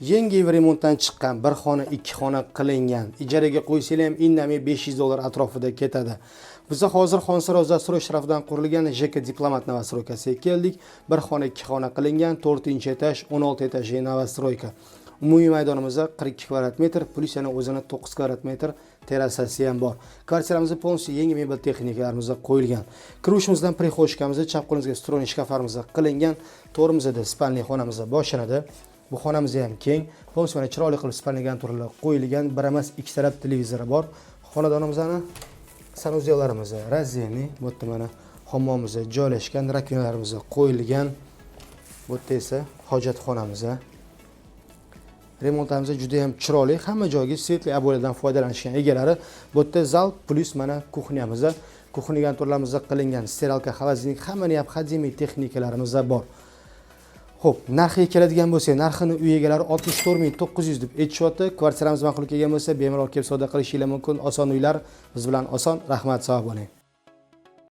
Yengil remontdan chiqqan bir xona, ikki xona qilingan. Ijaraga qo'ysanglar ham indamay $500 atrofida ketadi. Biz hozir Xonsaro Zastroy sharafidan qurilgan JK Diplomat Novostroykasiga keldik. Bir xona, ikki xona qilingan, 4-etaj, 16 etajli Novostroyka. Umumiy maydonimizda 42 kvadrat metr, plus yana o'zini 9 kvadrat metr terrasasi ham bor. Kvartiramizda полностью yangi mebel texnikalarimiz qo'yilgan. Kiruvishimizdan prixoshkamizda chap qo'limizga stroniy shkaflarimiz qilingan, to'rimizda spalniy xonamiz boshlanadi. Bu xonamiz ham keng, полностью mana chiroyli qilib spalniy garnituralar qo'yilgan, bir emas, ikki taraf televizori bor. Xonadonimizning sanuzellarimiz razzenli, bu yerda mana hammomimiz joylashgan, rakvinalarimiz qo'yilgan. Bu yerda esa hojatxonamiz. Remontimiz juda ham chiroyli, hamma joyga svetli ob'yollardan foydalanishgan egalari. Bu yerda zal plus mana kuxnyamiz. Kuxnya garnituralarimiz qilingan, steralka, xolodilnik, hamma neobxodimiy texnikalarimiz bor. Xo'p, narxiga keladigan bo'lsak, narxini uy egalari 64900 deb aytishyapti. Kvartiramiz ma'qul kelgan bo'lsa, bemalol kelib savdo qilishingiz mumkin. Oson uylar biz bilan oson. Rahmat, sog' bo'ling.